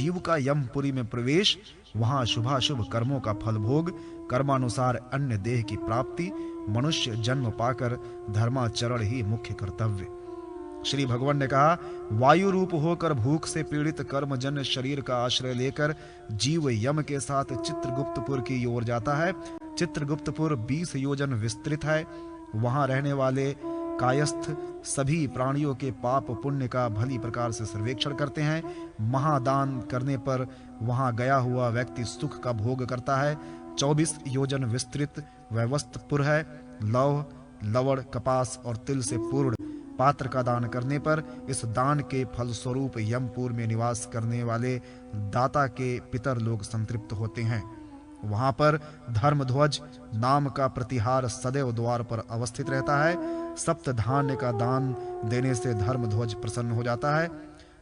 जीव का यमपुरी में प्रवेश, वहां शुभाशुभ कर्मों का फल भोग, कर्मानुसार अन्य देह की प्राप्ति, मनुष्य जन्म पाकर धर्माचरण ही मुख्य कर्तव्य। श्री भगवान ने कहा, वायु रूप होकर भूख से पीड़ित कर्मजन्य शरीर का आश्रय लेकर जीव यम के साथ चित्रगुप्तपुर की ओर जाता है। चित्रगुप्तपुर 20 योजन विस्तृत है। वहां रहने वाले कायस्थ सभी प्राणियों के पाप पुण्य का भली प्रकार से सर्वेक्षण करते हैं। महादान करने पर वहां गया हुआ व्यक्ति सुख का भोग करता है। 24 योजन विस्तृत वैवस्त्रपुर है। लौह, लवण, कपास और तिल से पूर्ण पात्र का दान करने पर इस दान के फलस्वरूप यमपुर में निवास करने वाले दाता के पितर लोग संतृप्त होते हैं। वहां पर धर्मध्वज नाम का प्रतिहार सदैव द्वार पर अवस्थित रहता है। सप्त धान्य का दान देने से धर्मध्वज प्रसन्न हो जाता है।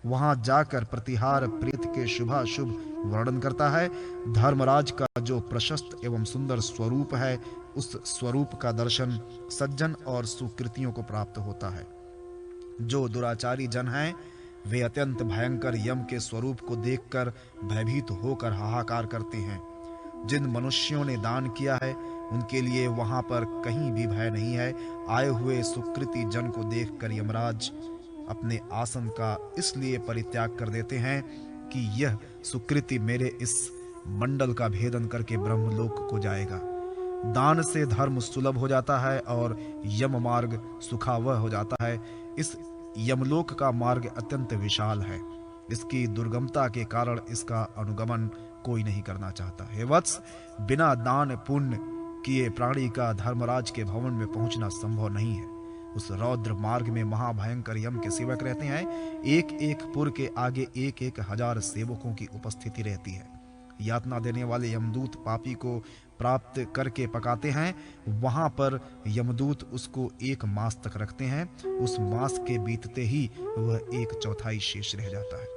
वहां जाकर प्रतिहार प्रीत के शुभाशुभ वर्णन करता है। धर्मराज का जो प्रशस्त एवं सुंदर स्वरूप है, उस स्वरूप का दर्शन सज्जन और सुकृतियों को प्राप्त होता है। जो दुराचारी जन हैं, वे अत्यंत भयंकर यम के स्वरूप को देखकर भयभीत होकर हाहाकार करते हैं। जिन मनुष्यों ने दान किया है, उनके लिए वहां पर कहीं भी भय नहीं है। आए हुए सुकृति जन को देखकर यमराज अपने आसन का इसलिए परित्याग कर देते हैं कि यह सुकृति मेरे इस मंडल का भेदन करके ब्रह्मलोक को जाएगा। दान से धर्म सुलभ हो जाता है और यम मार्ग सुखावह हो जाता है। इस यमलोक का मार्ग अत्यंत विशाल है। इसकी दुर्गमता के कारण इसका अनुगमन कोई नहीं करना चाहता। हे वत्स, बिना दान पुण्य किए प्राणी का धर्मराज के भवन में पहुंचना संभव नहीं है। उस रौद्र मार्ग में महाभयंकर यम के सेवक रहते हैं। एक एक पुर के आगे 1-1 हजार सेवकों की उपस्थिति रहती है। यातना देने वाले यमदूत पापी को प्राप्त करके पकाते हैं। वहां पर यमदूत उसको 1 मास तक रखते हैं। उस मास के बीतते ही वह 1/4 शेष रह जाता है।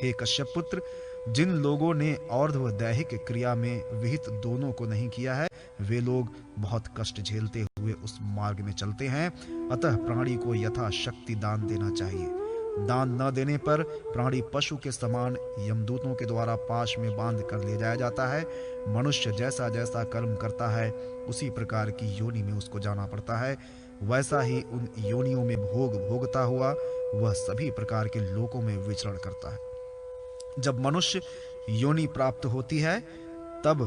हे कश्यप पुत्र, जिन लोगों ने और्ध्व व दैहिक क्रिया में विहित दोनों को नहीं किया है, वे लोग बहुत कष्ट झेलते हुए उस मार्ग में चलते हैं। अतः प्राणी को यथाशक्ति दान देना चाहिए। दान न देने पर प्राणी पशु के समान यमदूतों के द्वारा पाश में बांध कर ले जाया जाता है। मनुष्य जैसा जैसा कर्म करता है, उसी प्रकार की योनि में उसको जाना पड़ता है। वैसा ही उन योनियों में भोग भोगता हुआ वह सभी प्रकार के लोकों में विचरण करता है। जब मनुष्य योनि प्राप्त होती है, तब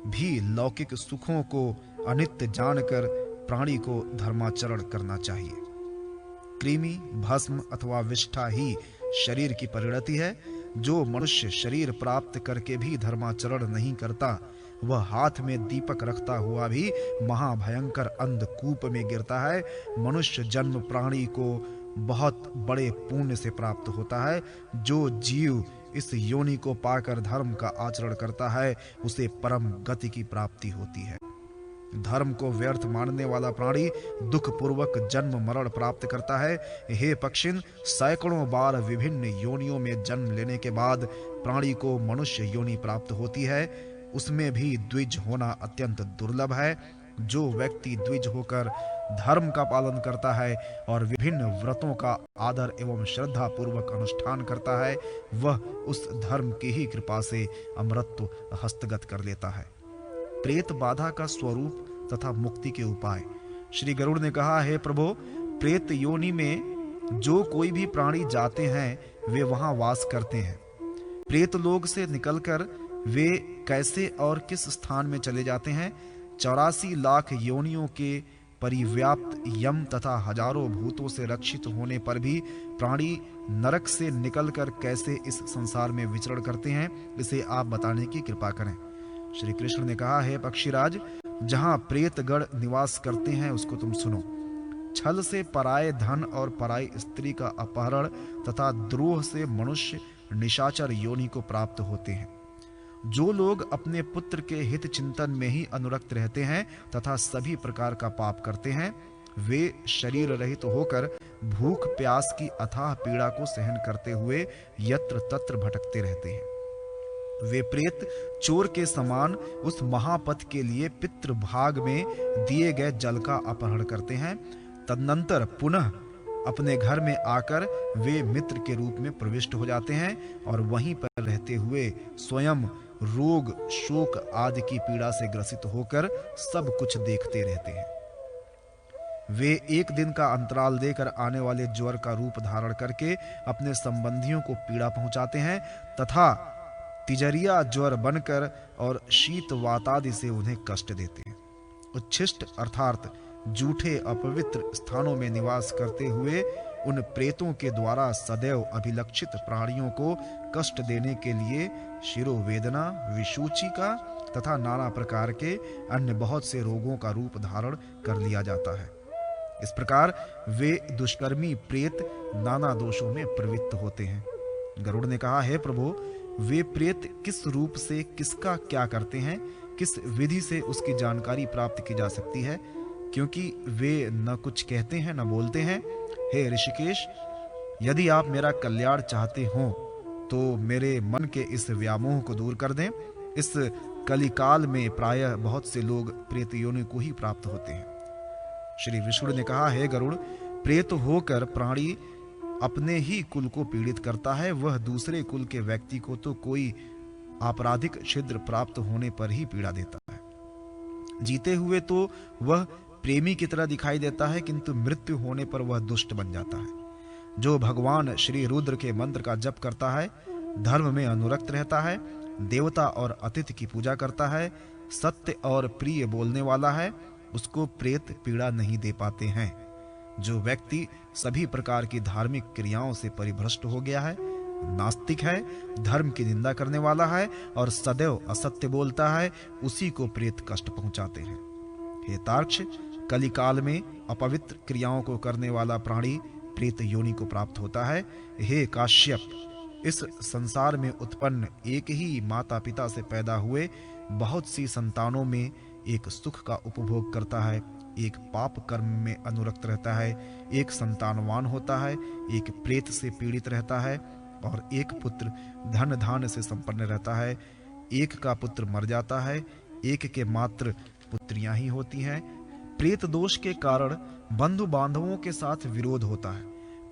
भी लौकिक सुखों को अनित्य जानकर प्राणी को धर्माचरण करना चाहिए। कृमि, भस्म अथवा विष्ठा ही शरीर की परिणति है। जो मनुष्य शरीर प्राप्त करके भी धर्माचरण नहीं करता, वह हाथ में दीपक रखता हुआ भी महाभयंकर अंधकूप में गिरता है। मनुष्य जन्म प्राणी को बहुत बड़े पुण्य से प्राप्त होता है। जो जीव इस योनि को पाकर धर्म का आचरण करता है, उसे परम गति की प्राप्ति होती है। धर्म को व्यर्थ मानने वाला प्राणी दुख पूर्वक जन्म मरण प्राप्त करता है। हे पक्षिन, सैकड़ों बार विभिन्न योनियों में जन्म लेने के बाद प्राणी को मनुष्य योनि प्राप्त होती है। उसमें भी द्विज होना अत्यंत दुर्लभ है। जो व्यक्ति द्विज होकर धर्म का पालन करता है और विभिन्न व्रतों का आदर एवं श्रद्धा पूर्वक अनुष्ठान करता है, वह उस धर्म की ही कृपा से अमरत्व हस्तगत कर लेता है। प्रेत बाधा का स्वरूप तथा मुक्ति के उपाय। श्री गरुड़ ने कहा, हे प्रभो, प्रेत योनि में जो कोई भी प्राणी जाते हैं, वे वहां वास करते हैं। प्रेत लोक से निकलकर वे कैसे और किस स्थान में चले जाते हैं? 84 लाख योनियों के परिव्याप्त यम तथा हजारों भूतों से रक्षित होने पर भी प्राणी नरक से निकलकर कैसे इस संसार में विचरण करते हैं, इसे आप बताने की कृपा करें। श्री कृष्ण ने कहा, हे पक्षीराज, जहां प्रेतगण निवास करते हैं उसको तुम सुनो। छल से पराये धन और पराई स्त्री का अपहरण तथा द्रोह से मनुष्य निशाचर योनि को प्राप्त होते हैं। जो लोग अपने पुत्र के हित चिंतन में ही अनुरक्त रहते हैं तथा सभी प्रकार का पाप करते हैं, वे शरीर रहित होकर भूख प्यास की अथाह पीड़ा को सहन करते हुए यत्र तत्र भटकते रहते हैं। वे प्रेत चोर के समान उस महापथ के लिए पितृभाग में दिए गए जल का अपहरण करते हैं। तदनंतर पुनः अपने घर में आकर वे मित्र के रूप में प्रविष्ट हो जाते हैं और वहीं पर रहते हुए स्वयं रोग शोक आदि की पीड़ा से ग्रसित होकर सब कुछ देखते रहते हैं। वे एक दिन का अंतराल देकर आने वाले ज्वर का रूप धारण करके अपने संबंधियों को पीड़ा पहुंचाते हैं तथा तिजरिया ज्वर बनकर और शीत वातादि से उन्हें कष्ट देते हैं। उच्छिष्ट अर्थात जूठे अपवित्र स्थानों में निवास करते हुए उन प्रेतों के द्वारा सदैव अभिलक्षित प्राणियों को कष्ट देने के लिए शिरोवेदना, विषूचिका तथा नाना प्रकार के अन्य बहुत से रोगों का रूप धारण कर लिया जाता है। इस प्रकार वे दुष्कर्मी प्रेत नाना दोषों में प्रवृत्त होते हैं। गरुड़ ने कहा, हे प्रभु, वे प्रेत किस रूप से किसका क्या करते हैं, किस विधि से उसकी जानकारी प्राप्त की जा सकती है, क्योंकि वे न कुछ कहते हैं न बोलते हैं। हे ऋषिकेश, यदि आप मेरा कल्याण चाहते हो तो मेरे मन के इस व्यामोह को दूर कर दें। इस कलिकाल में प्रायः बहुत से लोग प्रेत योनि को ही प्राप्त होते हैं। श्री विष्णु ने कहा, हे गरुड़, प्रेत होकर प्राणी अपने ही कुल को पीड़ित करता है, वह दूसरे कुल के व्यक्ति को तो कोई आपराधिक छिद्र प्राप्त होने पर ही पीड़ा देता है। जीते हुए तो वह प्रेमी की तरह दिखाई देता है, किंतु मृत्यु होने पर वह दुष्ट बन जाता है। जो भगवान श्री रुद्र के मंत्र का जप करता है, धर्म में अनुरक्त रहता है, देवता और अतिथि की पूजा करता है, सत्य और प्रिय बोलने वाला है, उसको प्रेत पीड़ा नहीं दे पाते हैं। जो व्यक्ति सभी प्रकार की धार्मिक क्रियाओं से परिभ्रष्ट हो गया है, नास्तिक है, धर्म की निंदा करने वाला है और सदैव असत्य बोलता है, उसी को प्रेत कष्ट पहुंचाते हैं। हे तार्क्ष, कलिकाल में अपवित्र क्रियाओं को करने वाला प्राणी प्रेत योनि को प्राप्त होता है। हे काश्यप, इस संसार में उत्पन्न एक ही माता पिता से पैदा हुए बहुत सी संतानों में एक सुख का उपभोग करता है, एक पाप कर्म में अनुरक्त रहता है, एक संतानवान होता है, एक प्रेत से पीड़ित रहता है और एक पुत्र धन धान्य से संपन्न रहता है। एक का पुत्र मर जाता है, एक के मात्र पुत्रियां ही होती हैं। प्रेत दोष के कारण बंधु बांधवों के साथ विरोध होता है।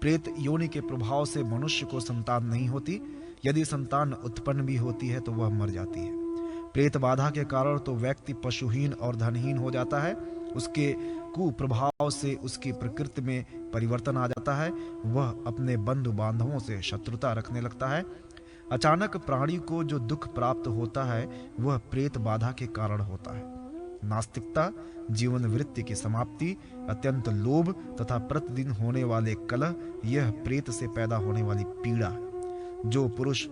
प्रेत योनि के प्रभाव से मनुष्य को संतान नहीं होती, यदि संतान उत्पन्न भी होती है तो वह मर जाती है। प्रेत बाधा के कारण तो व्यक्ति पशुहीन और धनहीन हो जाता है, उसके कुप्रभाव से उसकी प्रकृति में परिवर्तन आ जाता है, वह अपने बंधु बांधवों से शत्रुता रखने लगता है। अचानक प्राणी को जो दुख प्राप्त होता है वह प्रेत बाधा के कारण होता है। नास्तिकता, जीवन वृत्ति की समाप्ति, अत्यंत लोभ तथा प्रतिदिन होने वाले कलह, यह प्रेत से पैदा होने वाली पीड़ा है। जो पुरुष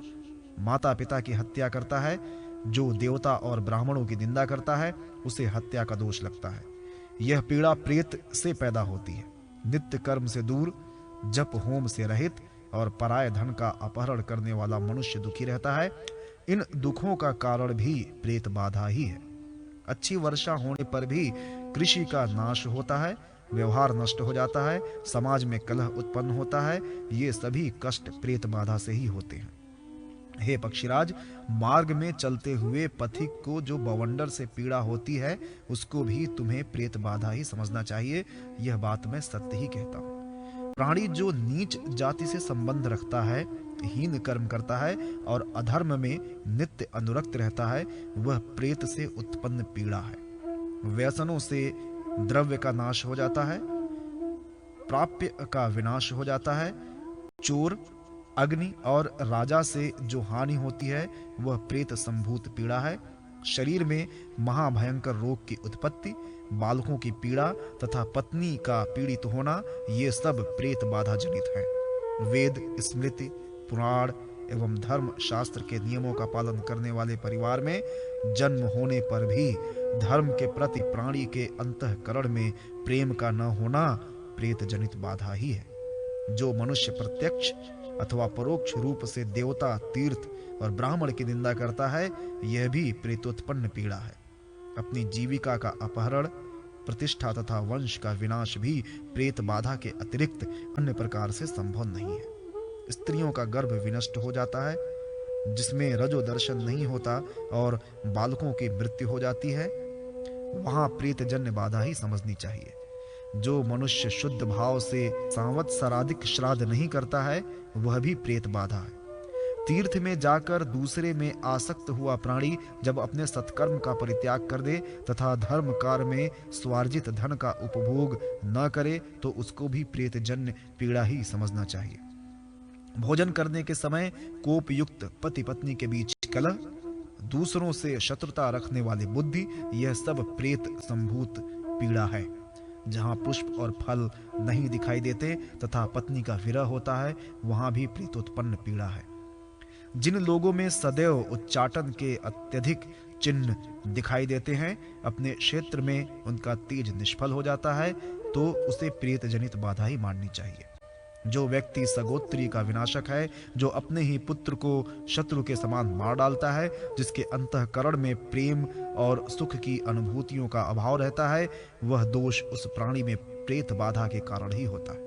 माता पिता की हत्या करता है, जो देवता और ब्राह्मणों की निंदा करता है, उसे हत्या का दोष लगता है। यह पीड़ा प्रेत से पैदा होती है। नित्य कर्म से दूर, जप होम से रहित और पराय धन का अपहरण करने वाला मनुष्य दुखी रहता है। इन दुखों का कारण भी प्रेत बाधा ही है। अच्छी वर्षा होने पर भी कृषि का नाश होता है, व्यवहार नष्ट हो जाता है, समाज में कलह उत्पन्न होता है। ये सभी कष्ट प्रेत बाधा से ही होते हैं। हे पक्षीराज, मार्ग में चलते हुए पथिक को जो बवंडर से पीड़ा होती है, उसको भी तुम्हें प्रेत बाधा ही समझना चाहिए। यह बात मैं सत्य ही कहता हूँ। प्राणी जो नीच जाति से संबंध रखता है, हीन कर्म करता है और अधर्म में नित्य अनुरक्त रहता है, वह प्रेत से उत्पन्न पीड़ा है। व्यसनों से द्रव्य का नाश हो जाता है, प्राप्य का विनाश हो जाता है। चोर, अग्नि और राजा से जो हानि होती है वह प्रेत संभूत पीड़ा है। शरीर में महाभयंकर रोग की उत्पत्ति, बालकों की पीड़ा तथा पत्नी का पीड़ित होना, ये सब प्रेत बाधा जनित है। वेद, स्मृति, पुराण एवं धर्म शास्त्र के नियमों का पालन करने वाले परिवार में जन्म होने पर भी धर्म के प्रति प्राणी के अंतःकरण में प्रेम का न होना प्रेत जनित बाधा ही है। जो मनुष्य प्रत्यक्ष अथवा परोक्ष रूप से देवता, तीर्थ और ब्राह्मण की निंदा करता है, यह भी प्रेतोत्पन्न पीड़ा है। अपनी जीविका का अपहरण, प्रतिष्ठा तथा वंश का विनाश भी प्रेत बाधा के अतिरिक्त अन्य प्रकार से संभव नहीं है। स्त्रियों का गर्भ विनष्ट हो जाता है, जिसमें रजो दर्शन नहीं होता और बालकों की मृत्यु हो जाती है, वहां प्रेतजन्य बाधा ही समझनी चाहिए। जो मनुष्य शुद्ध भाव से संवत्सराधिक श्राद्ध नहीं करता है वह भी प्रेत बाधा है। तीर्थ में जाकर दूसरे में आसक्त हुआ प्राणी जब अपने सत्कर्म का परित्याग कर दे तथा धर्म कार्य में स्वार्जित धन का उपभोग न करे तो उसको भी प्रेतजन्य पीड़ा ही समझना चाहिए। भोजन करने के समय कोप युक्त पति पत्नी के बीच कलह, दूसरों से शत्रुता रखने वाली बुद्धि, यह सब प्रेत संभूत पीड़ा है। जहाँ पुष्प और फल नहीं दिखाई देते तथा पत्नी का विरह होता है वहां भी प्रेतोत्पन्न पीड़ा है। जिन लोगों में सदैव उच्चाटन के अत्यधिक चिन्ह दिखाई देते हैं, अपने क्षेत्र में उनका तेज निष्फल हो जाता है, तो उसे प्रेत जनित बाधा ही माननी चाहिए। जो व्यक्ति सगोत्री का विनाशक है, जो अपने ही पुत्र को शत्रु के समान मार डालता है, जिसके अंतःकरण में प्रेम और सुख की अनुभूतियों का अभाव रहता है, वह दोष उस प्राणी में प्रेत बाधा के कारण ही होता है।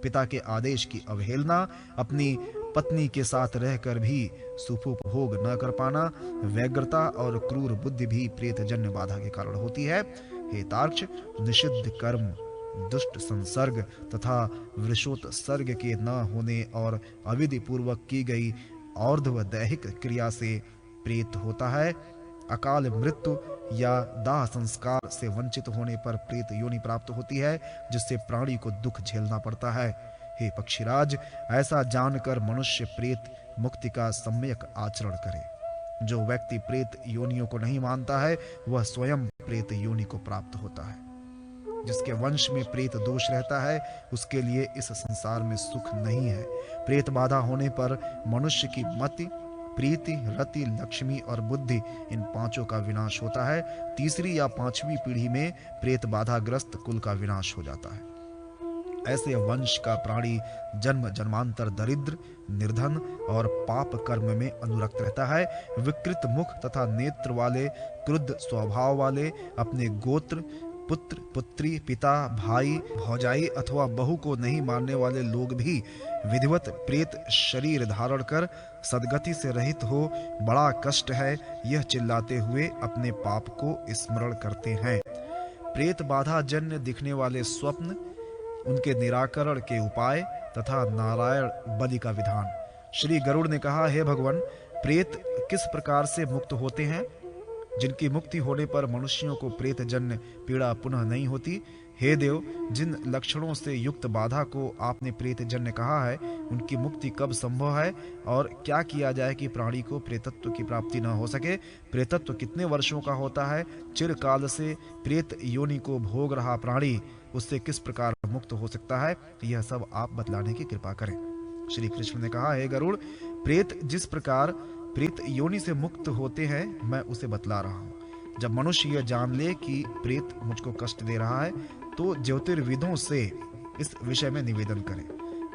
पिता के आदेश की अवहेलना, अपनी पत्नी के साथ रहकर भी सुखोपभोग न कर पाना, व्यग्रता और क्रूर बुद्धि भी प्रेतजन्य बाधा के कारण होती है। हे तार्क्ष, निषिद्ध कर्म, दुष्ट संसर्ग तथा वृषोत्सर्ग के न होने और अविधि पूर्वक की गई और्ध्व दैहिक क्रिया से प्रेत होता है। अकाल मृत्यु या दाह संस्कार से वंचित होने पर प्रेत योनि प्राप्त होती है, जिससे प्राणी को दुख झेलना पड़ता है। हे पक्षीराज, ऐसा जानकर मनुष्य प्रेत मुक्ति का सम्यक आचरण करे। जो व्यक्ति प्रेत योनियों को नहीं मानता है वह स्वयं प्रेत योनि को प्राप्त होता है। जिसके वंश में प्रेत दोष रहता है उसके लिए इस संसार में सुख नहीं है। प्रेत बाधा होने पर मनुष्य की मति, प्रीति, रति, लक्ष्मी और बुद्धि, इन पांचों का विनाश होता है। तीसरी या पांचवी पीढ़ी में प्रेत बाधाग्रस्त कुल का विनाश हो जाता है। ऐसे वंश का प्राणी जन्म जन्मांतर दरिद्र, निर्धन और पाप कर्म में अनुरक्त रहता है। विकृत मुख तथा नेत्र वाले, क्रुद्ध स्वभाव वाले, अपने गोत्र, पुत्र, पुत्री, पिता, भाई, भौजाई अथवा बहू को नहीं मानने वाले लोग भी विधिवत प्रेत शरीर धारण कर सद्गति से रहित हो बड़ा कष्ट है यह चिल्लाते हुए अपने पाप को स्मरण करते हैं। प्रेत बाधा जन्य दिखने वाले स्वप्न, उनके निराकरण के उपाय तथा नारायण बलि का विधान। श्री गरुड़ ने कहा, हे भगवान, प्रेत किस प्रकार से मुक्त होते हैं? जिनकी मुक्ति होने पर मनुष्यों को प्रेत जन्य पीड़ा पुनः नहीं होती। हे देव, जिन लक्षणों से युक्त बाधा को आपने प्रेत जन्य कहा है, उनकी मुक्ति कब संभव है और क्या किया जाए कि प्राणी को प्रेतत्व की प्राप्ति न हो सके? प्रेतत्व कितने वर्षों का होता है? चिरकाल से प्रेत योनि को भोग रहा प्राणी उससे किस प्रकार मुक्त हो सकता है? यह सब आप बतलाने की कृपा करें। श्री कृष्ण ने कहा, हे गरुड़, प्रेत जिस प्रकार प्रेत योनि से मुक्त होते हैं मैं उसे बतला रहा हूँ। जब मनुष्य यह जान ले कि प्रेत मुझको कष्ट दे रहा है तो ज्योतिर्विदों से इस विषय में निवेदन करें।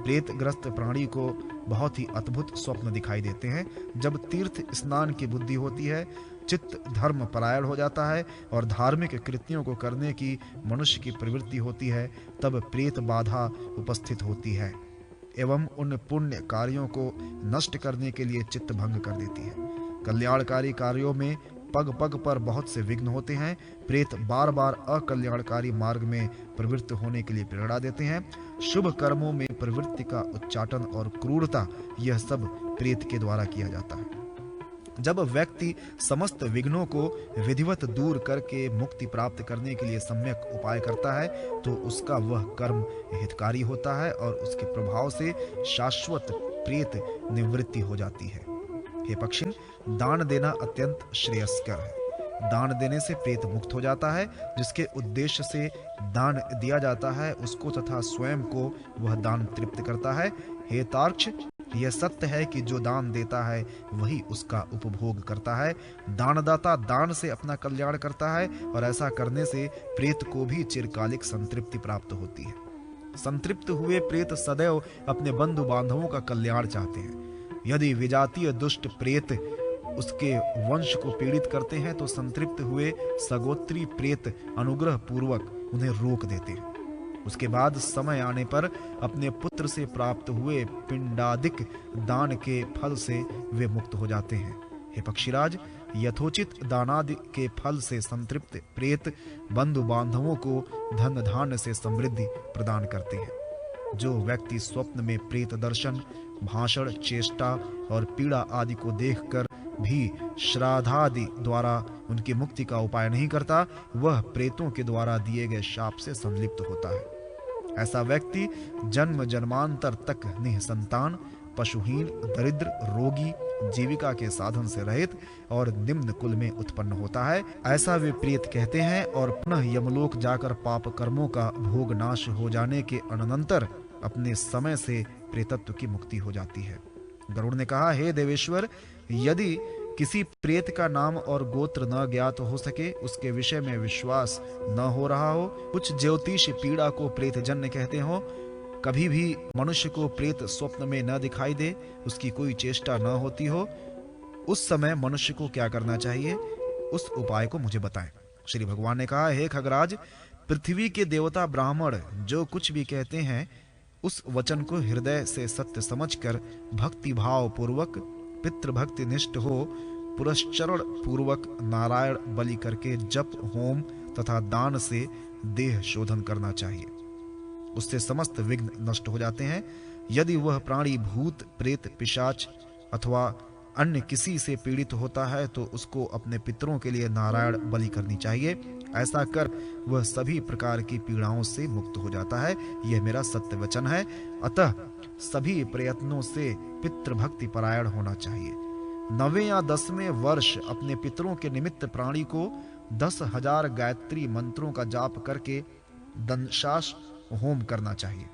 प्रेत ग्रस्त प्राणी को बहुत ही अद्भुत स्वप्न दिखाई देते हैं। जब तीर्थ स्नान की बुद्धि होती है, चित्त धर्म परायण हो जाता है और धार्मिक कृत्यों को करने की मनुष्य की प्रवृत्ति होती है, तब प्रेत बाधा उपस्थित होती है एवं उन पुण्य कार्यों को नष्ट करने के लिए चित्त भंग कर देती है। कल्याणकारी कार्यों में पग पग पर बहुत से विघ्न होते हैं। प्रेत बार बार अकल्याणकारी मार्ग में प्रवृत्त होने के लिए प्रेरणा देते हैं। शुभ कर्मों में प्रवृत्ति का उच्चाटन और क्रूरता, यह सब प्रेत के द्वारा किया जाता है। जब व्यक्ति समस्त विघ्नों को विधिवत दूर करके मुक्ति प्राप्त करने के लिए सम्यक उपाय करता है तो उसका वह कर्म हितकारी होता है और उसके प्रभाव से शाश्वत प्रेत निवृत्ति हो जाती है। हे पक्षिन, दान देना अत्यंत श्रेयस्कर है। दान देने से प्रेत मुक्त हो जाता है। जिसके उद्देश्य से दान दिया जाता है उसको तथा स्वयं को वह दान तृप्त करता है। हे तार्क्ष, यह सत्य है कि जो दान देता है वही उसका उपभोग करता है। दानदाता दान से अपना कल्याण करता है और ऐसा करने से प्रेत को भी चिरकालिक संतृप्ति प्राप्त होती है। संतृप्त हुए प्रेत सदैव अपने बंधु बांधवों का कल्याण चाहते हैं। यदि विजातीय दुष्ट प्रेत उसके वंश को पीड़ित करते हैं तो संतृप्त हुए सगोत्री प्रेत अनुग्रह पूर्वक उन्हें रोक देते हैं। उसके बाद समय आने पर अपने पुत्र से प्राप्त हुए पिंडादिक दान के फल से वे मुक्त हो जाते हैं। हे पक्षीराज, यथोचित दानादि के फल से संतृप्त प्रेत बंधु बांधवों को धन धान्य से समृद्धि प्रदान करते हैं। जो व्यक्ति स्वप्न में प्रेत दर्शन, भाषण, चेष्टा और पीड़ा आदि को देखकर भी श्राद्धादि द्वारा उनकी मुक्ति का उपाय नहीं करता, वह प्रेतों के द्वारा दिए गए शाप से संलिप्त होता है। ऐसा व्यक्ति जन्म जन्मांतर तक निःसंतान, पशुहीन, दरिद्र, रोगी, जीविका के साधन से रहित और निम्न कुल में उत्पन्न होता है। ऐसा वे प्रेत कहते हैं। और पुनः यमलोक जाकर पाप कर्मों का भोग नाश हो जाने के अनंतर अपने समय से प्रेतत्व की मुक्ति हो जाती है। गरुड़ ने कहा, हे देवेश्वर, यदि किसी प्रेत का नाम और गोत्र न ज्ञात हो सके, उसके विषय में विश्वास न हो रहा हो, कुछ ज्योतिष पीड़ा को प्रेत जन्य कहते हो, कभी भी मनुष्य को प्रेत स्वप्न में न दिखाई दे, उसकी कोई चेष्टा न होती हो, उस समय मनुष्य को क्या करना चाहिए, उस उपाय को मुझे बताएं। श्री भगवान ने कहा, हे खगराज, पृथ्वी के देवता ब्राह्मण जो कुछ भी कहते हैं, उस वचन को हृदय से सत्य समझकर भक्ति भाव पूर्वक, पितृभक्ति निष्ठ हो, पुरस्चरण पूर्वक नारायण बलि करके जप, होम तथा दान से देह शोधन करना चाहिए। उससे समस्त विघ्न नष्ट हो जाते हैं। यदि वह प्राणी भूत, प्रेत, पिशाच अथवा अन्य किसी से पीड़ित होता है तो उसको अपने पितरों के लिए नारायण बलि करनी चाहिए। ऐसा कर वह सभी प्रकार की पीड़ाओं से मुक्त हो जाता है। यह मेरा सत्य वचन है। अतः सभी प्रयत्नों से पितृभक्ति परायण होना चाहिए। 9वें या 10वें वर्ष अपने पितरों के निमित्त प्राणी को 10,000 गायत्री मंत्रों का जाप करके दंशास होम करना चाहिए।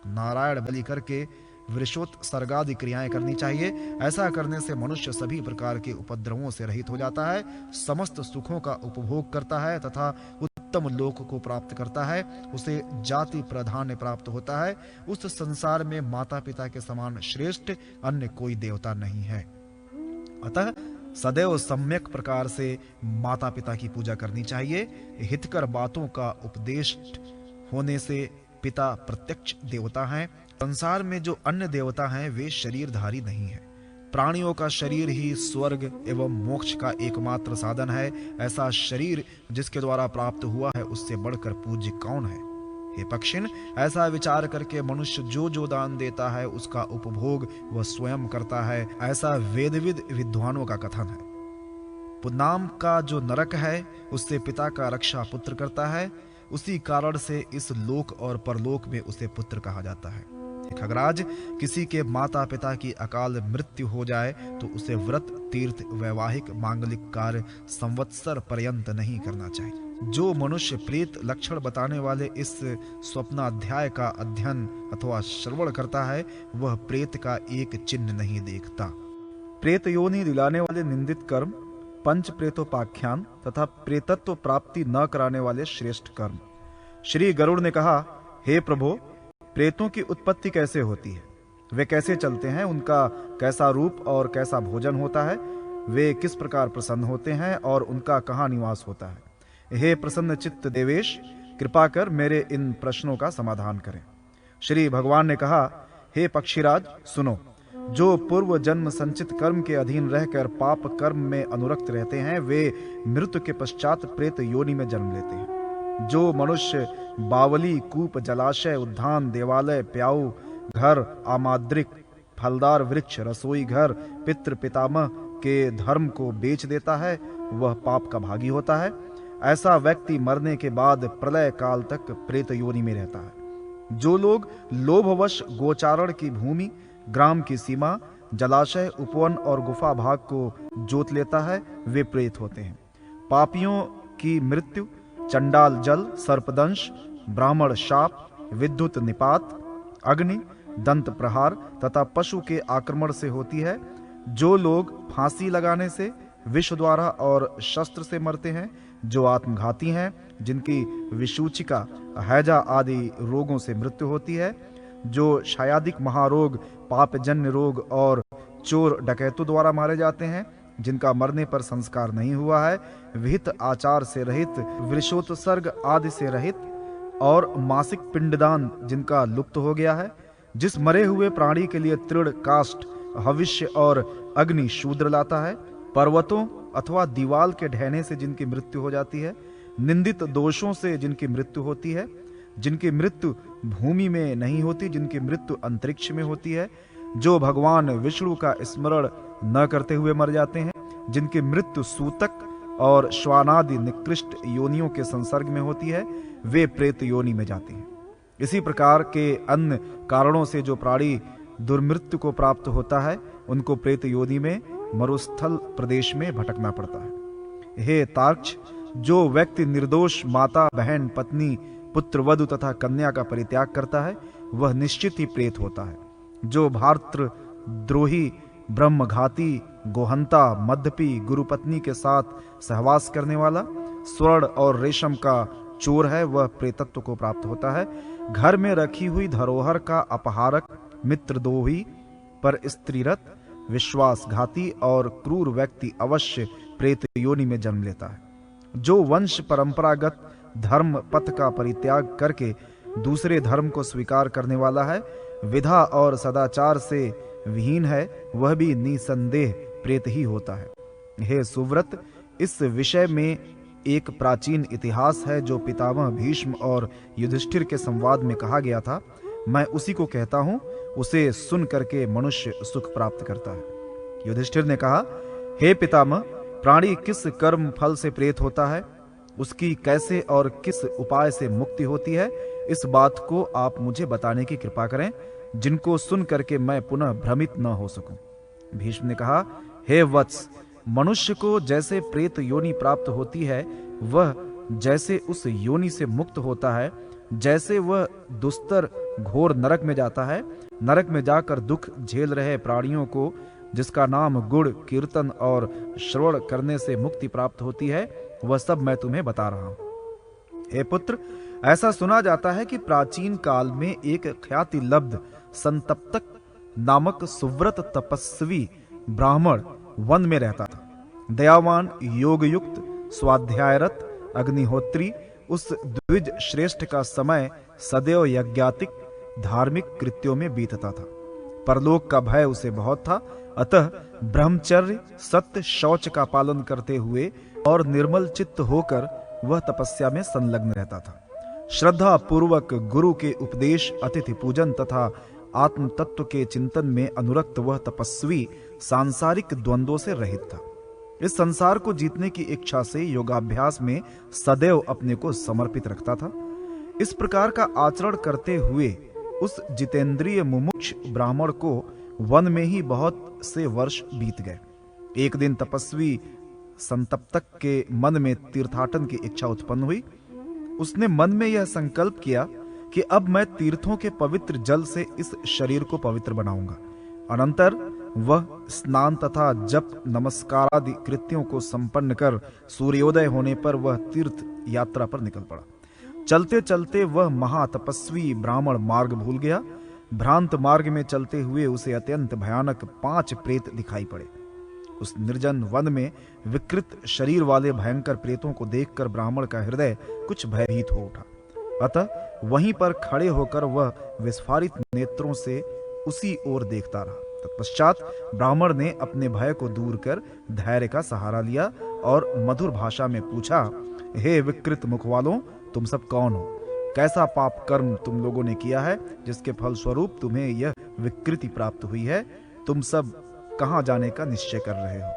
नारायण बलि करके वृषोत्सर्गादि क्रियाएं करनी चाहिए। ऐसा करने से मनुष्य सभी प्रकार के उपद्रवों से रहित हो जाता है, समस्त सुखों का उपभोग करता है तथा उत्तम लोक को प्राप्त करता है। उसे जाति प्राधान्य प्राप्त होता है। उस संसार में माता पिता के समान श्रेष्ठ अन्य कोई देवता नहीं है। अतः सदैव सम्यक प्रकार से माता पिता की पूजा करनी चाहिए। हितकर बातों का उपदेश होने से पिता प्रत्यक्ष देवता हैं। संसार में जो अन्य देवता हैं वे शरीरधारी नहीं हैं। प्राणियों का शरीर ही स्वर्ग एवं मोक्ष का एकमात्र साधन है। ऐसा शरीर जिसके द्वारा प्राप्त हुआ है उससे बढ़कर पूज्य कौन है। हे पक्षिण, ऐसा विचार करके मनुष्य जो जो दान देता है उसका उपभोग वह स्वयं करता है। ऐसा वेदविद विद्वानों का कथन है। पुनाम का जो नरक है उससे पिता का रक्षा पुत्र करता है। उसी कारण से इस लोक और परलोक में उसे पुत्र कहा जाता है। खगराज, किसी के माता पिता की अकाल मृत्यु हो जाए तो उसे व्रत, तीर्थ, वैवाहिक, मांगलिक कार्य संवत्सर पर्यंत नहीं करना चाहिए। जो मनुष्य प्रेत लक्षण बताने वाले इस स्वप्नाध्याय का अध्ययन अथवा श्रवण करता है वह प्रेत का एक चिन्ह नहीं देखता। प्रेत योनि दिलाने वाले निंदित कर्म, पंच प्रेतोपाख्यान तथा प्रेतत्व प्राप्ति न कराने वाले श्रेष्ठ कर्म। श्री गरुड़ ने कहा, हे प्रभो, प्रेतों की उत्पत्ति कैसे होती है, वे कैसे चलते हैं, उनका कैसा रूप और कैसा भोजन होता है, वे किस प्रकार प्रसन्न होते हैं और उनका कहाँ निवास होता है। हे प्रसन्न चित्त देवेश, कृपा कर मेरे इन प्रश्नों का समाधान करें। श्री भगवान ने कहा, हे पक्षीराज, सुनो। जो पूर्व जन्म संचित कर्म के अधीन रहकर पाप कर्म में अनुरक्त रहते हैं वे मृत्यु के पश्चात प्रेत योनि में जन्म लेते हैं। जो मनुष्य बावली, कूप, जलाशय, उद्यान, देवालय, प्याऊ, घर, आमाद्रिक, फलदार वृक्ष, रसोई घर, पितृ पितामह के धर्म को बेच देता है वह पाप का भागी होता है। ऐसा व्यक्ति मरने के बाद प्रलय काल तक प्रेत योनि में रहता है। जो लोग लोभवश गोचारण की भूमि, ग्राम की सीमा, जलाशय, उपवन और गुफा भाग को जोत लेता है वे प्रेत होते हैं। पापियों की मृत्यु चंडाल जल, सर्पदंश, ब्राह्मण शाप, विद्युत निपात, अग्नि, दंत प्रहार तथा पशु के आक्रमण से होती है। जो लोग फांसी लगाने से, विष द्वारा और शस्त्र से मरते हैं, जो आत्मघाती हैं, जिनकी विसूचिका, हैजा आदि रोगों से मृत्यु होती है, जो क्षयादिक महारोग, पापजन्य रोग और चोर डकैतों द्वारा मारे जाते हैं, जिनका मरने पर संस्कार नहीं हुआ है, विहित आचार से रहित, वृषोत्सर्ग आदि से रहित और मासिक पिंडदान जिनका लुप्त हो गया है, जिस मरे हुए प्राणी के लिए तृण, काष्ठ, हविष्य और अग्नि शूद्र लाता है, पर्वतों, अथवा दीवाल के ढहने से जिनकी मृत्यु हो जाती है, निंदित दोषों से जिनकी मृत्यु होती है, जिनकी मृत्यु भूमि में नहीं होती, जिनकी मृत्यु अंतरिक्ष में होती है, जो भगवान विष्णु का स्मरण न करते हुए मर जाते हैं, जिनकी मृत्यु सूतक और श्वानादि निकृष्ट योनियों के संसर्ग में होती है, वे प्रेत योनि में जाते हैं। इसी प्रकार के अन्य कारणों से जो प्राणी दुर्मृत्यु को प्राप्त होता है, उनको प्रेत योनि में मरुस्थल प्रदेश में भटकना पड़ता है। हे तार्क्ष, जो व्यक्ति निर्दोष माता, बहन, पत्नी, पुत्र, वधु तथा कन्या का परित्याग करता है, वह निश्चित ही प्रेत होता है। जो भातृ द्रोही, ब्रह्मघाती, गोहंता, मद्यपी, गुरुपत्नी के साथ सहवास करने वाला, स्वर्ण और रेशम का चोर है, वह प्रेतत्व को प्राप्त होता है। घर में रखी हुई धरोहर का अपहारक, मित्रद्रोही, पर स्त्रीरत, विश्वासघाती और क्रूर व्यक्ति अवश्य प्रेत योनि में जन्म लेता है। जो वंश परंपरागत धर्म पथ का परित्याग करके दूसरे धर्म को स्वीकार करने वाला है, विधा और सदाचार से विहीन है, वह भी निसंदेह प्रेत ही होता है। हे सुव्रत, इस विषय में एक प्राचीन इतिहास है जो पितामह भीष्म और युधिष्ठिर के संवाद में कहा गया था। मैं उसी को कहता हूं, उसे सुन करके मनुष्य सुख प्राप्त करता है। युधिष्ठिर ने कहा, हे पितामह, प्राणी किस कर्म फल से प्रेत होता है, उसकी कैसे और किस उपाय से मुक्ति होती है, इस बात को आप मुझे बताने की कृपा करें, जिनको सुन करके मैं पुनः भ्रमित न हो सकूं। भीष्म ने कहा, हे वत्स, मनुष्य को जैसे प्रेत योनि प्राप्त होती है, वह जैसे उस योनि से मुक्त होता है, जैसे वह दुस्तर घोर नरक में जाता है, नरक में जाकर दुख झेल रहे प्राणियों को जिसका नाम गुण, कीर्तन और श्रवण करने से मुक्ति प्राप्त होती है, वह सब मैं तुम्हें बता रहा हूं। हे पुत्र, ऐसा सुना जाता है कि प्राचीन काल में एक ख्याति लब्ध संतप्तक नामक सुव्रत तपस्वी ब्राह्मण वन में रहता था। दयावान, योगयुक्त, स्वाध्यायरत, अग्निहोत्री उस द्विज श्रेष्ठ का समय सदैव यज्ञातिक धार्मिक कृत्यों में बीतता था। परलोक का भय उसे बहुत था, अतः ब्रह्मचर्य, सत्य, शौच का पालन करते हुए और निर्मल चित्त होकर वह तपस्या में संलग्न रहता था। श्रद्धा पूर्वक गुरु के उपदेश, अतिथि पूजन तथा आत्म तत्व के चिंतन में अनुरक्त वह तपस्वी सांसारिक द्वंद्वों से रहित था। इस संसार को जीतने की इच्छा से योगाभ्यास में सदैव अपने को समर्पित रखता था। इस प्रकार का आचरण करते हुए उस जितेंद्रिय मुमुक्ष ब्राह्मण को वन में ही बहुत से वर्ष बीत गए। एक दिन तपस्वी संतप्तक के मन में तीर्थाटन की इच्छा उत्पन्न हुई। उसने मन में यह संकल्प किया कि अब मैं तीर्थों के पवित्र जल से इस शरीर को पवित्र बनाऊंगा। अनंतर वह स्नान तथा जप नमस्कारादि कृत्यों को संपन्न कर सूर्योदय होने पर वह तीर्थ यात्रा पर निकल पड़ा। चलते चलते वह महातपस्वी ब्राह्मण मार्ग भूल गया। भ्रांत मार्ग में चलते हुए उसे अत्यंत भयानक 5 प्रेत दिखाई पड़े। उस निर्जन वन में विकृत शरीर वाले भयंकर प्रेतों को देखकर ब्राह्मण का हृदय कुछ भयभीत हो उठा। अतः वहीं पर खड़े होकर वह विस्फारित नेत्रों से उसी ओर देखता रहा। तत्पश्चात ब्राह्मण ने अपने भय को दूर कर धैर्य का सहारा लिया और मधुर भाषा में पूछा, हे विकृत मुख वालों, तुम सब कौन हो? कैसा पाप कर्म तुम लोगों ने किया है जिसके फल स्वरूप तुम्हें यह विकृति प्राप्त हुई है? तुम सब कहां जाने का निश्चय कर रहे हो?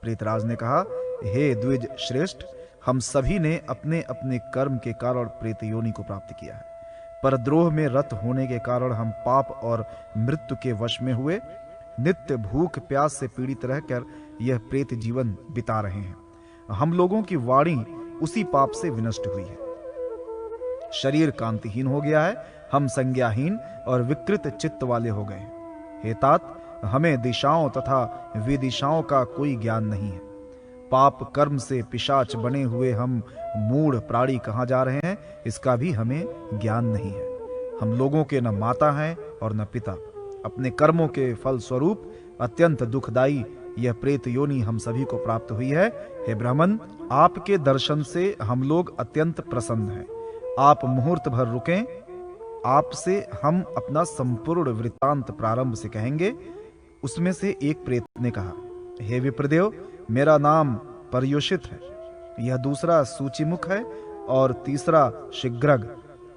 प्रेतराज ने कहा, हे द्विज श्रेष्ठ, हम सभी ने अपने अपने कर्म के कारण प्रेत योनि को प्राप्त किया है। परद्रोह में रत होने के कारण हम पाप और मृत्यु के वश में हुए नित्य भूख प्यास से पीड़ित रहकर यह प्रेत जीवन बिता रहे हैं। हम लोगों की वाणी उसी पाप से विनष्ट हुई है। शरीर कांतिहीन हो गया है, हम संज्ञाहीन और विकृत चित्त वाले हो गए। हे तात, हमें दिशाओं तथा विदिशाओं का कोई ज्ञान नहीं है। पाप कर्म से पिशाच बने हुए हम मूढ़ प्राणी कहां जा रहे हैं, इसका भी हमें ज्ञान नहीं है। हम लोगों के न माता हैं और न पिता। अपने कर्मों के फल स्वरूप अत्यंत दुखदायी यह प्रेत योनि हम सभी को प्राप्त हुई है। हे ब्राह्मण, आपके दर्शन से हम लोग अत्यंत प्रसन्न हैं। आप मुहूर्त भर रुकें, आपसे हम अपना संपूर्ण वृत्तांत प्रारंभ से कहेंगे। उसमें से एक प्रेत ने कहा, हे विप्रदेव, मेरा नाम पर्युषित है, यह दूसरा सूचिमुख है और तीसरा शीघ्रग,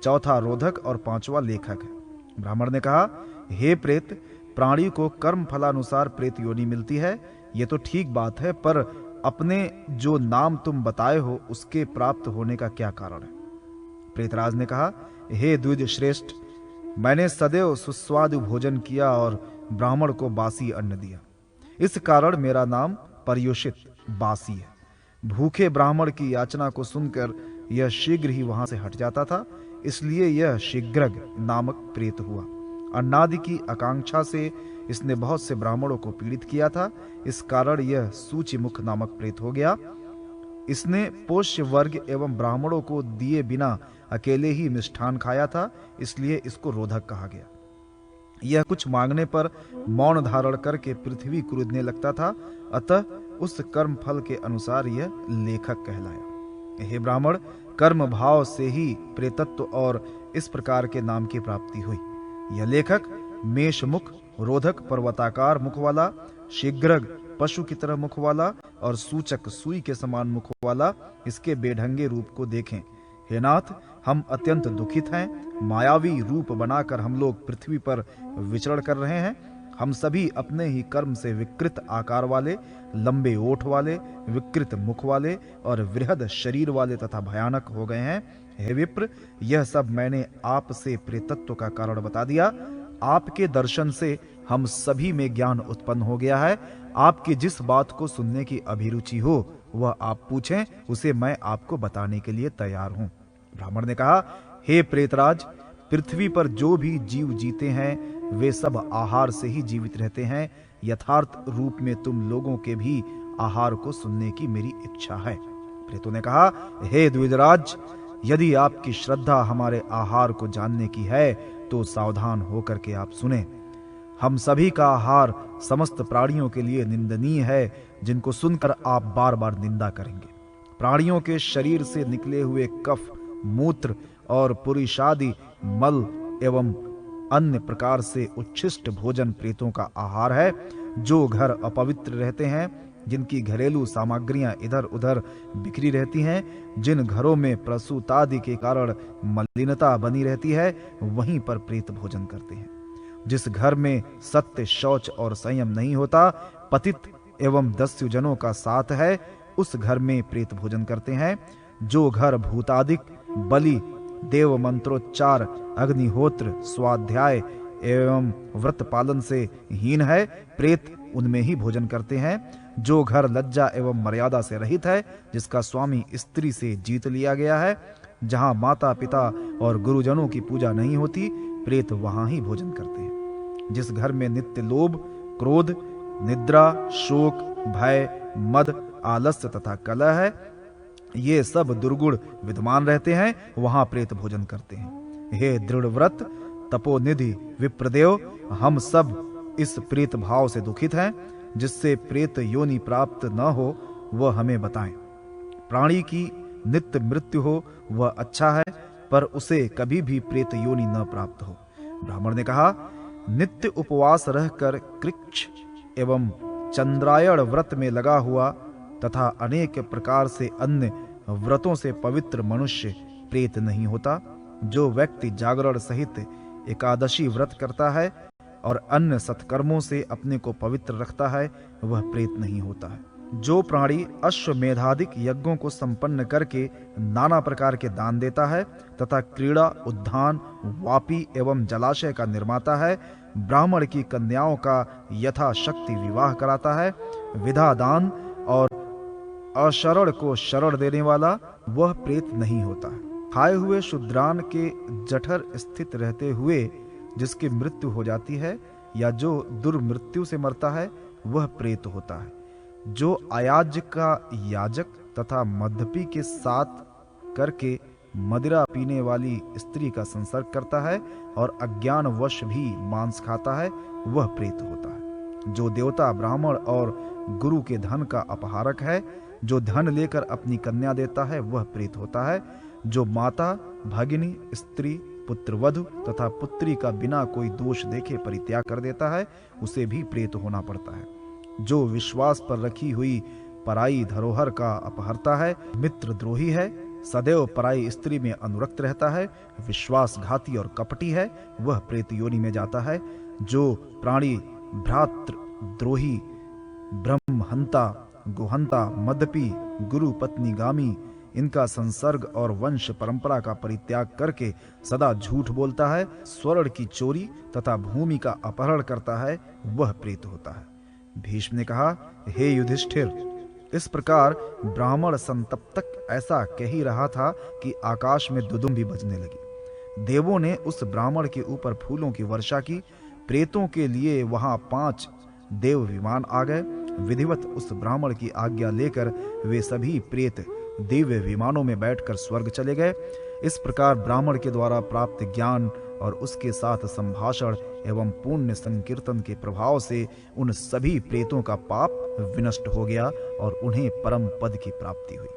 चौथा रोधक और पांचवा लेखक है। ब्राह्मण ने कहा, हे प्रेत, प्राणी को कर्म फलानुसार प्रेत योनि मिलती है, ये तो ठीक बात है, पर अपने जो नाम तुम बताए हो उसके प्राप्त होने का क्या कारण है? प्रेतराज ने कहा, हे द्विज श्रेष्ठ, मैंने सदैव सुस्वादु भोजन किया और ब्राह्मण को बासी अन्न दिया, इस कारण मेरा नाम पर्युषित बासी है। भूखे ब्राह्मण की याचना को सुनकर यह शीघ्र ही वहां से हट जाता था, इसलिए यह शीघ्रग नामक प्रेत हुआ। अन्नादि की आकांक्षा से इसने बहुत से ब्राह्मणों को पीड़ित किया था, इस कारण यह सूचिमुख नामक प्रेत हो गया। इसने पोष्य वर्ग एवं ब्राह्मणों को दिए बिना अकेले ही मिष्ठान खाया था, इसलिए इसको रोधक कहा गया। यह कुछ मांगने पर मौन धारण करके पृथ्वी कुरुदने लगता था, अतः उस कर्म फल के अनुसार यह लेखक कहलाया। हे ब्राह्मण, कर्म भाव से ही प्रेतत्व और इस प्रकार के नाम की प्राप्ति हुई। यह लेखक मेष मुख, रोधक पर्वताकार मुख वाला, शीघ्रग पशु की तरह मुख वाला और सूचक सुई के समान मुख वाला, इसके बेढंगे रूप को देखें। हे नाथ, हम अत्यंत दुखित हैं। मायावी रूप बनाकर हम लोग पृथ्वी पर विचरण कर रहे हैं। हम सभी अपने ही कर्म से विकृत आकार वाले, लंबे ओठ वाले, विकृत मुख वाले और वृहद शरीर वाले तथा भयानक हो गए हैं। हे विप्र, यह सब मैंने आपसे प्रेतत्व का कारण बता दिया। आपके दर्शन से हम सभी में ज्ञान उत्पन्न हो गया है। आपकी जिस बात को सुनने की अभिरुचि हो वह आप पूछें, उसे मैं आपको बताने के लिए तैयार हूं। ब्राह्मण ने कहा, हे प्रेतराज, पृथ्वी पर जो भी जीव जीते हैं वे सब आहार से ही जीवित रहते हैं। यथार्थ रूप में तुम लोगों के भी आहार को सुनने की मेरी इच्छा है। प्रेतों ने कहा, हे द्विजराज, यदि आपकी श्रद्धा हमारे आहार को जानने की है तो सावधान होकर के आप सुने। हम सभी का आहार समस्त प्राणियों के लिए निंदनीय है, जिनको सुनकर आप बार बार निंदा करेंगे। प्राणियों के शरीर से निकले हुए कफ, मूत्र और पुरुषादि मल एवं अन्य प्रकार से उच्छिष्ट भोजन प्रेतों का आहार है। जो घर अपवित्र रहते हैं, जिनकी घरेलू सामग्रियां इधर उधर बिखरी रहती हैं, जिन घरों में प्रसूतादि के कारण मलिनता बनी रहती है, वहीं पर प्रेत भोजन करते हैं। जिस घर में सत्य, शौच और संयम नहीं होता, पतित एवं दस्युजनों का साथ है, उस घर में प्रेत भोजन करते हैं। जो घर भूतादिक, बलि, देव मंत्रोच्चार, अग्निहोत्र, स्वाध्याय एवं व्रत पालन से हीन है, प्रेत उनमें ही भोजन करते हैं। जो घर लज्जा एवं मर्यादा से रहित है, जिसका स्वामी स्त्री से जीत लिया गया है, जहां माता पिता और गुरुजनों की पूजा नहीं होती, प्रेत वहां ही भोजन करते हैं। जिस घर में नित्य लोभ, क्रोध, निद्रा, शोक, भय, मद, आलस्य तथा कलह है, ये सब दुर्गुण विद्यमान रहते हैं, वहां प्रेत भोजन करते हैं। हे दृढ़ व्रत, तपोनिधि विप्रदेव, हम सब इस प्रेत भाव से दुखित हैं। जिससे प्रेत योनि प्राप्त न हो वह हमें बताएं। प्राणी की नित्य मृत्यु हो वह अच्छा है, पर उसे कभी भी प्रेत योनि न प्राप्त हो। ब्राह्मण ने कहा, नित्य उपवास रहकर कृच्छ एवं चंद्रायण व्रत में लगा हुआ तथा अनेक प्रकार से अन्य व्रतों से पवित्र मनुष्य प्रेत नहीं होता। जो व्यक्ति जागरण सहित एकादशी व्रत करता है और अन्य सत्कर्मों से अपने को पवित्र रखता है, वह प्रेत नहीं होता है। जो प्राणी अश्वमेधादिक यज्ञों को संपन्न करके नाना प्रकार के दान देता है तथा क्रीड़ा, उद्यान, वापी एवं जलाशय का निर्माता है, ब्राह्मण की कन्याओं का यथाशक्ति विवाह कराता है, विधा दान और अशरण को शरण देने वाला, वह प्रेत नहीं होता है। खाए हुए शूद्रान के जठर स्थित रहते हुए जिसकी मृत्यु हो जाती है या जो दुर्मृत्यु से मरता है, वह प्रेत होता है। जो अयाज्य का याजक तथा मद्यपी के साथ करके मदिरा पीने वाली स्त्री का संसर्ग करता है और अज्ञानवश भी मांस खाता है, वह प्रेत होता है। जो देवता, ब्राह्मण और गुरु के धन का अपहारक है, जो धन लेकर अपनी कन्या देता है, वह प्रेत होता है। जो माता, भगिनी, स्त्री, पुत्रवधू तथा पुत्री का बिना कोई दोष देखे परित्याग कर देता है, उसे भी प्रेत होना पड़ता है। जो विश्वास पर रखी हुई पराई धरोहर का अपहरता है, मित्रद्रोही है, सदैव पराई स्त्री में अनुरक्त रहता है, विश्वासघाती और कपटी है, वह प्रेत योनि में जाता है। जो प्राणी भ्रातृद्रोही, ब्रह्महंता, गोहंता, मदपी, गुरु पत्नीगामी, इनका संसर्ग और वंश परंपरा का परित्याग करके सदा झूठ बोलता है, स्वर्ण की चोरी तथा भूमि का अपहरण करता है, वह प्रेत होता है। भीष्म ने कहा, हे युधिष्ठिर, इस प्रकार ब्राह्मण संतप्तक ऐसा कह ही रहा था कि आकाश में दुदुम्बी बजने लगी। देवों ने उस ब्राह्मण के ऊपर फूलों की वर्षा की। प्रेतों के लिए वहां 5 देव विमान आ गए। विधिवत उस ब्राह्मण की आज्ञा लेकर वे सभी प्रेत दिव्य विमानों में बैठकर स्वर्ग चले गए। इस प्रकार ब्राह्मण के द्वारा प्राप्त ज्ञान और उसके साथ संभाषण एवं पुण्य संकीर्तन के प्रभाव से उन सभी प्रेतों का पाप विनष्ट हो गया और उन्हें परम पद की प्राप्ति हुई।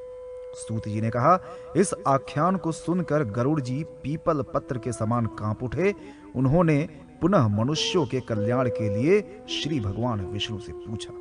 सूत जी ने कहा, इस आख्यान को सुनकर गरुड़ जी पीपल पत्र के समान कांप उठे। उन्होंने पुनः मनुष्यों के कल्याण के लिए श्री भगवान विष्णु से पूछा।